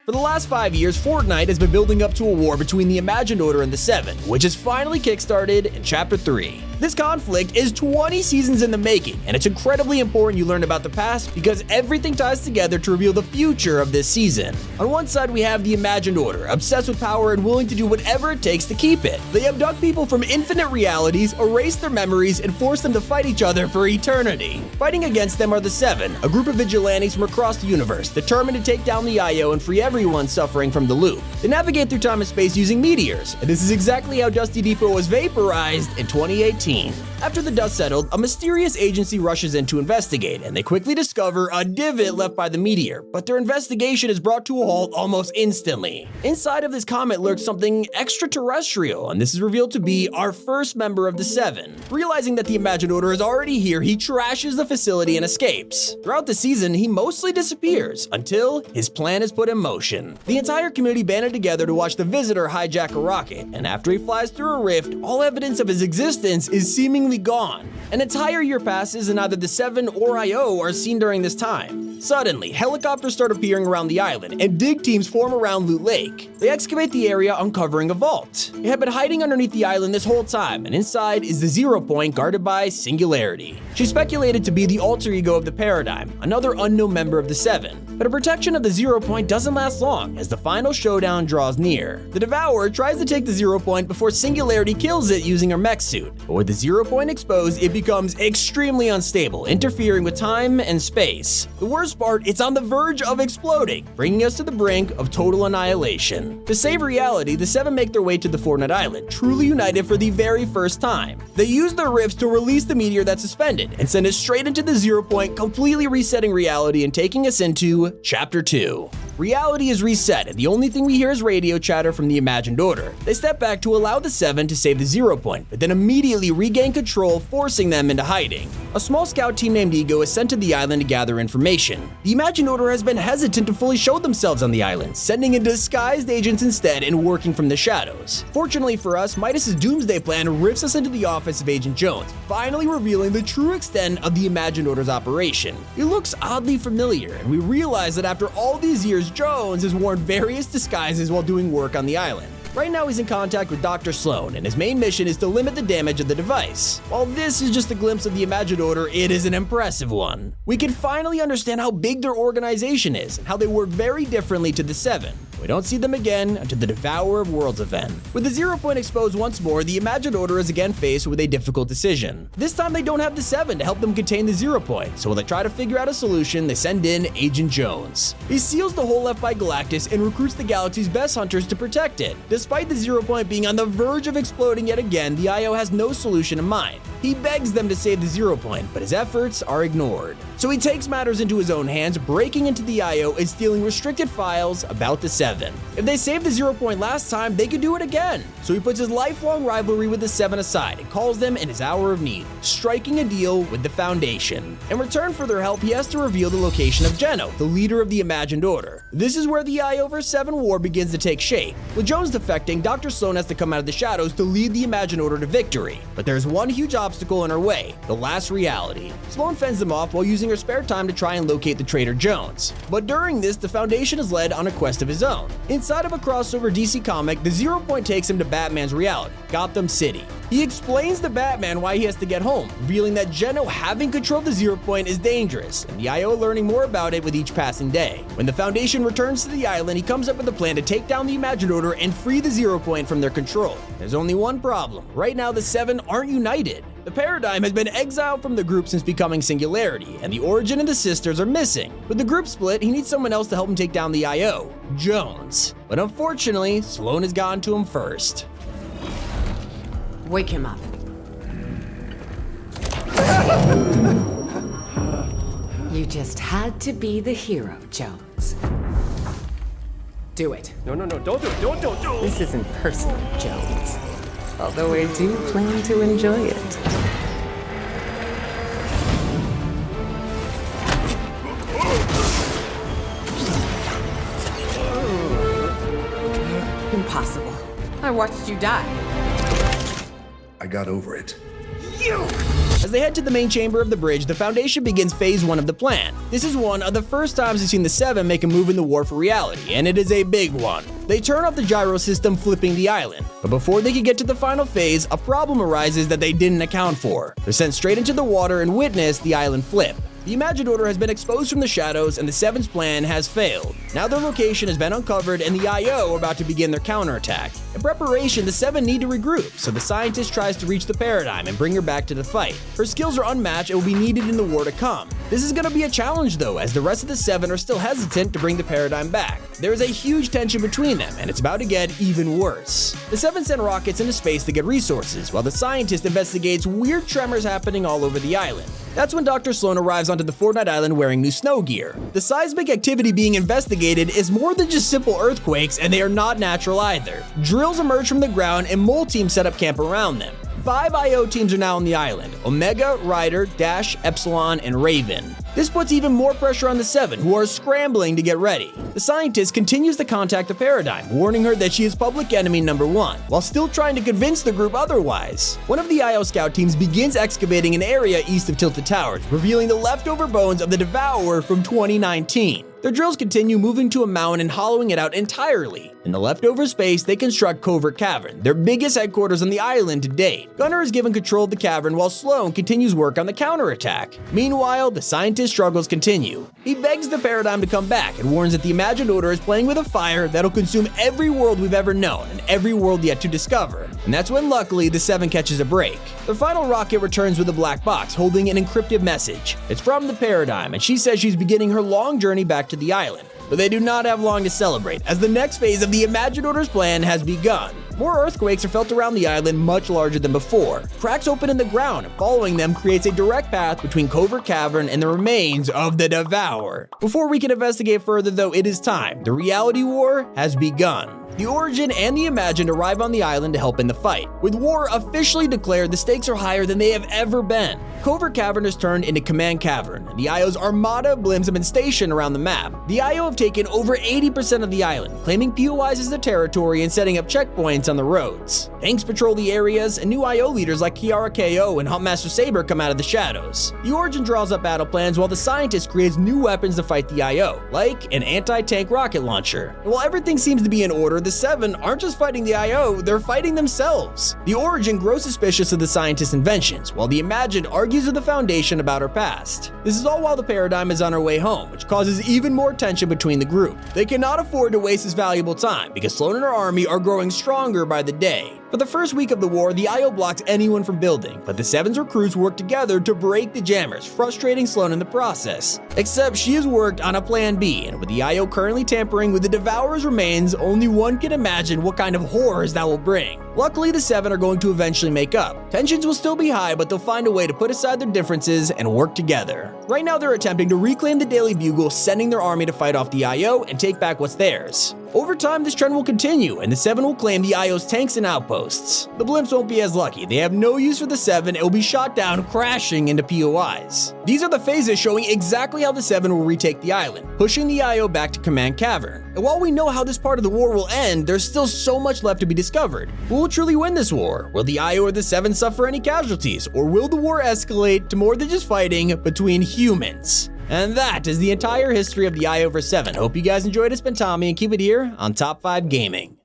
For the last 5 years, Fortnite has been building up to a war between the Imagined Order and the Seven, which is finally kickstarted in Chapter 3. This conflict is 20 seasons in the making, and it's incredibly important you learn about the past because everything ties together to reveal the future of this season. On one side, we have the Imagined Order, obsessed with power and willing to do whatever it takes to keep it. They abduct people from infinite realities, erase their memories, and force them to fight each other for eternity. Fighting against them are the Seven, a group of vigilantes from across the universe, determined to take down the IO and free everyone suffering from the loop. They navigate through time and space using meteors, and this is exactly how Dusty Depot was vaporized in 2018. After the dust settled, a mysterious agency rushes in to investigate, and they quickly discover a divot left by the meteor, but their investigation is brought to a halt almost instantly. Inside of this comet lurks something extraterrestrial, and this is revealed to be our first member of the Seven. Realizing that the Imagined Order is already here, he trashes the facility and escapes. Throughout the season, he mostly disappears, until his plan is put in motion. The entire community banded together to watch the Visitor hijack a rocket, and after he flies through a rift, all evidence of his existence is seemingly gone. An entire year passes and neither the Seven or IO are seen during this time. Suddenly, helicopters start appearing around the island, and dig teams form around Loot Lake. They excavate the area, uncovering a vault. It had been hiding underneath the island this whole time, and inside is the Zero Point guarded by Singularity. She's speculated to be the alter ego of the Paradigm, another unknown member of the Seven. But her protection of the Zero Point doesn't last long, as the final showdown draws near. The Devourer tries to take the Zero Point before Singularity kills it using her mech suit. But with the Zero Point exposed, it becomes extremely unstable, interfering with time and space. The worst part, it's on the verge of exploding, bringing us to the brink of total annihilation. To save reality, the Seven make their way to the Fortnite Island, truly united for the very first time. They use their rifts to release the meteor that's suspended, and send it straight into the Zero Point, completely resetting reality and taking us into Chapter 2. Reality is reset, and the only thing we hear is radio chatter from the Imagined Order. They step back to allow the Seven to save the Zero Point, but then immediately regain control, forcing them into hiding. A small scout team named Ego is sent to the island to gather information. The Imagined Order has been hesitant to fully show themselves on the island, sending in disguised agents instead and working from the shadows. Fortunately for us, Midas's doomsday plan rifts us into the office of Agent Jones, finally revealing the true extent of the Imagined Order's operation. It looks oddly familiar, and we realize that after all these years, Jones has worn various disguises while doing work on the island. Right now he's in contact with Dr. Sloan, and his main mission is to limit the damage of the device. While this is just a glimpse of the Imagined Order, it is an impressive one. We can finally understand how big their organization is, and how they work very differently to the Seven. We don't see them again until the Devourer of Worlds event. With the Zero Point exposed once more, the Imagined Order is again faced with a difficult decision. This time they don't have the Seven to help them contain the Zero Point, so while they try to figure out a solution, they send in Agent Jones. He seals the hole left by Galactus and recruits the galaxy's best hunters to protect it. Despite the Zero Point being on the verge of exploding yet again, the IO has no solution in mind. He begs them to save the Zero Point, but his efforts are ignored. So he takes matters into his own hands, breaking into the IO and stealing restricted files about the Seven. If they saved the Zero Point last time, they could do it again. So he puts his lifelong rivalry with the Seven aside and calls them in his hour of need, striking a deal with the Foundation. In return for their help, he has to reveal the location of Geno, the leader of the Imagined Order. This is where the IO vs. Seven war begins to take shape. With Jones defecting, Dr. Sloan has to come out of the shadows to lead the Imagined Order to victory. But there's one huge obstacle in her way, the last reality. Sloan fends them off while using her spare time to try and locate the traitor Jones. But during this, the Foundation is led on a quest of his own. Inside of a crossover DC comic, the Zero Point takes him to Batman's reality, Gotham City. He explains to Batman why he has to get home, revealing that Geno having control of the Zero Point is dangerous, and the IO learning more about it with each passing day. When the Foundation returns to the island, he comes up with a plan to take down the Imagined Order and free the Zero Point from their control. There's only one problem. Right now, the Seven aren't united. The Paradigm has been exiled from the group since becoming Singularity, and the Origin and the sisters are missing. With the group split, he needs someone else to help him take down the IO, Jones. But unfortunately, Sloan has gotten to him first. Wake him up. You just had to be the hero, Jones. Do it. No, don't do it, don't. This isn't personal, Jones. Although I do plan to enjoy it. Impossible. I watched you die. I got over it. You! As they head to the main chamber of the bridge, the Foundation begins phase 1 of the plan. This is one of the first times we've seen the Seven make a move in the war for reality, and it is a big one. They turn off the gyro system, flipping the island. But before they can get to the final phase, a problem arises that they didn't account for. They're sent straight into the water and witness the island flip. The Imagined Order has been exposed from the shadows, and the Seven's plan has failed. Now their location has been uncovered, and the IO are about to begin their counterattack. In preparation, the Seven need to regroup, so the scientist tries to reach the Paradigm and bring her back to the fight. Her skills are unmatched and will be needed in the war to come. This is going to be a challenge though, as the rest of the Seven are still hesitant to bring the Paradigm back. There is a huge tension between them, and it's about to get even worse. The Seven send rockets into space to get resources, while the scientist investigates weird tremors happening all over the island. That's when Dr. Sloan arrives onto the Fortnite Island wearing new snow gear. The seismic activity being investigated is more than just simple earthquakes, and they are not natural either. Drills emerge from the ground and mole teams set up camp around them. 5 IO teams are now on the island: Omega, Ryder, Dash, Epsilon, and Raven. This puts even more pressure on the Seven, who are scrambling to get ready. The scientist continues to contact the Paradigm, warning her that she is public enemy number 1, while still trying to convince the group otherwise. One of the IO scout teams begins excavating an area east of Tilted Towers, revealing the leftover bones of the Devourer from 2019. Their drills continue, moving to a mountain and hollowing it out entirely. In the leftover space, they construct Covert Cavern, their biggest headquarters on the island to date. Gunner is given control of the cavern while Sloan continues work on the counterattack. Meanwhile, the scientist's struggles continue. He begs the Paradigm to come back and warns that the Imagined Order is playing with a fire that'll consume every world we've ever known and every world yet to discover. And that's when, luckily, the Seven catches a break. Their final rocket returns with a black box holding an encrypted message. It's from the Paradigm, and she says she's beginning her long journey back to the island. But they do not have long to celebrate, as the next phase of the Imagined Order's plan has begun. More earthquakes are felt around the island, much larger than before. Cracks open in the ground, and following them creates a direct path between Covert Cavern and the remains of the Devourer. Before we can investigate further though, it is time. The reality war has begun. The Origin and the Imagined arrive on the island to help in the fight. With war officially declared, the stakes are higher than they have ever been. Covert Cavern is turned into Command Cavern, and the IO's armada of blimps have been stationed around the map. The IO have taken over 80% of the island, claiming POIs as their territory and setting up checkpoints on the roads. Tanks patrol the areas, and new IO leaders like Kiara KO and Huntmaster Saber come out of the shadows. The Origin draws up battle plans while the Scientist creates new weapons to fight the IO, like an anti-tank rocket launcher. And while everything seems to be in order, the Seven aren't just fighting the IO, they're fighting themselves. The Origin grows suspicious of the Scientist's inventions, while the Imagined argues with the Foundation about her past. This is all while the Paradigm is on her way home, which causes even more tension between the group. They cannot afford to waste this valuable time, because Sloan and her army are growing stronger by the day. For the first week of the war, the IO blocks anyone from building, but the Seven's recruits work together to break the jammers, frustrating Sloan in the process. Except she has worked on a plan B, and with the IO currently tampering with the Devourer's remains, only one can imagine what kind of horrors that will bring. Luckily, the Seven are going to eventually make up. Tensions will still be high, but they'll find a way to put aside their differences and work together. Right now, they're attempting to reclaim the Daily Bugle, sending their army to fight off the IO and take back what's theirs. Over time, this trend will continue, and the Seven will claim the IO's tanks and outposts. The blimps won't be as lucky. They have no use for the Seven and will be shot down, crashing into POIs. These are the phases showing exactly how the Seven will retake the island, pushing the IO back to Command Cavern. And while we know how this part of the war will end, there's still so much left to be discovered. Who will truly win this war? Will the IO or the Seven suffer any casualties, or will the war escalate to more than just fighting between humans? And that is the entire history of the IO vs. 7. Hope you guys enjoyed it. It's been Tommy, and keep it here on Top 5 Gaming.